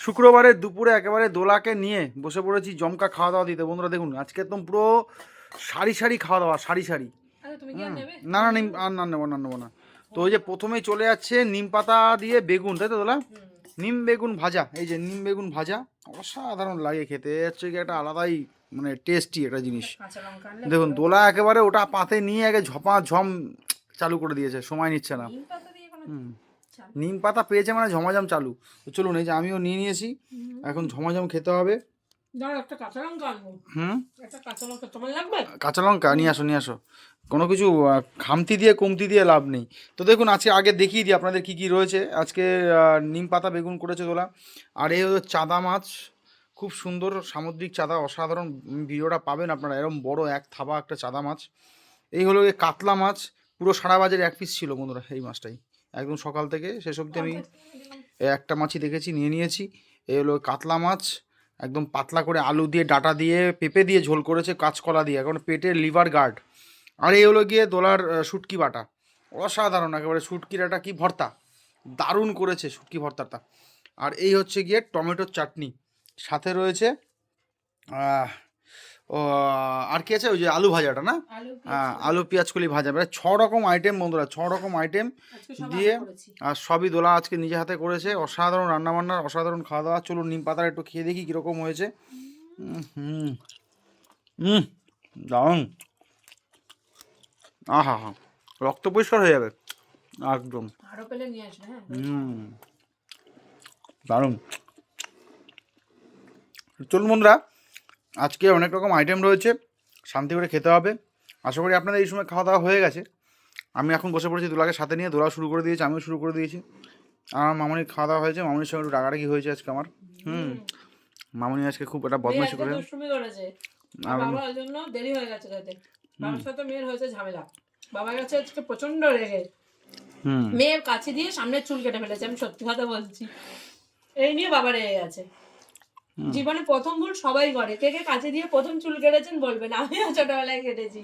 শুক্রবারের দুপুরে একেবারে দোলাকে নিয়ে বসে পড়েছি জমকা খাওয়া দাওয়া দিতে। বন্ধুরা দেখুন, আজকে একদম পুরো সারি সারি খাওয়া দাওয়া, সারি সারি। না না, নিম আর না নেবো না, নেবো না। তো ওই যে প্রথমেই চলে যাচ্ছে নিম পাতা দিয়ে বেগুন, তাই তো দোলা? নিম বেগুন ভাজা, এই যে নিম বেগুন ভাজা অসাধারণ লাগে খেতে, হচ্ছে কি একটা আলাদাই মানে টেস্টি একটা জিনিস। দেখুন দোলা একেবারে ওটা পাতে নিয়ে আগে ঝপা ঝম চালু করে দিয়েছে, সময় নিচ্ছে না। হুম, নিম পাতা পেয়েছে মানে ঝমাঝম চালু। তো চলুন, এই যে আমিও নিয়ে নিয়েছি, এখন ঝমাঝম খেতে হবে। হুম, কাঁচা লঙ্কা নিয়ে আসো, নিয়ে আসো। কোনো কিছু খামতি দিয়ে কমতি দিয়ে লাভ নেই। তো দেখুন, আজকে আগে দেখিয়ে দিই আপনাদের কী কী রয়েছে। আজকে নিম পাতা বেগুন করেছে তোলা, আর এই হলো চাদা মাছ, খুব সুন্দর সামুদ্রিক চাঁদা, অসাধারণ। ভিডিওটা পাবেন আপনারা, এরকম বড় এক থাবা একটা চাদা মাছ। এই হলো কাতলা মাছ, পুরো সারা বাজারে এক পিস ছিল বন্ধুরা এই মাছটাই, একদম সকাল থেকে শেষ অবধি আমি একটা মাছই দেখেছি, নিয়ে নিয়েছি। এই হলো কাতলা মাছ, একদম পাতলা করে আলু দিয়ে ডাঁটা দিয়ে পেঁপে দিয়ে ঝোল করেছে, কাঁচকলা দিয়ে, এখন পেটের লিভার গার্ড। আর এই হলো গিয়ে দোলার শুটকি বাটা, অসাধারণ একেবারে। শুটকির একটা কি ভর্তা, দারুণ করেছে শুটকি ভর্তাটা। আর এই হচ্ছে গিয়ে টমেটোর চাটনি, সাথে রয়েছে ও আর কি আছে, ওই যে আলু ভাজাটা না, আলু পেঁয়াজ কলি ভাজা। মানে 6 রকম আইটেম বন্ধুরা, 6 রকম আইটেম দিয়ে, আর সবই দোলা আজকে নিজে হাতে করেছে। অসাধারণ রান্নাবান্নার, অসাধারণ খাওয়া দাওয়া। চলুন নিম পাতার একটু খেয়ে দেখি কীরকম হয়েছে। হুম হুম, দারুণ। আহা হা, রক্ত পরিষ্কার হয়ে যাবে একদম। হুম, দারুণ। চলুন বন্ধুরা, আজকে অনেক রকম আইটেম রয়েছে, শান্তি করে খেতে হবে। আশা করি আপনাদের এই সময় খাওয়া দাওয়া হয়ে গেছে। আমি এখন বসে পড়েছি দোলাকে সাথে নিয়ে, দোলা শুরু করে দিয়েছি, আমিও শুরু করে দিয়েছি। আমার মামনির খাওয়া দাওয়া হয়েছে, মামনির সঙ্গে একটু রাগারাগি হয়েছে আজকে আমার। মামনি আজকে খুব একটা বদমাইশি করে, আর বাবার জন্য দেরি হয়ে গেছে খেতে। বাবার সাথে মেয়ের হয়েছে ঝামেলা, বাবা গেছে আজকে প্রচন্ড রেগে, মেয়ের কাছে দিয়ে সামনের চুল কেটে ফেলেছে। আমি সত্যি কথা বলছি, এই নিয়ে বাবা রেগে গেছে। জীবনে প্রথম ভুল সবাই করে, কে কে কাছে দিয়ে প্রথম চুল কেটেছেন বলবেন, আমিও ছোটবেলায় কেটেছি।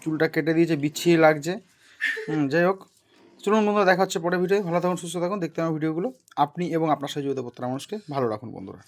চুলটা কেটে দিয়েছে, বিচ্ছিরি লাগছে। যাই হোক, চলুন বন্ধুরা, দেখা হচ্ছে পরে ভিডিও। ভালো থাকুন, সুস্থ থাকুন, দেখতে হবে ভিডিওগুলো। আপনি এবং আপনার সাথে জড়িত প্রত্যেকটা মানুষকে ভালো রাখুন বন্ধুরা।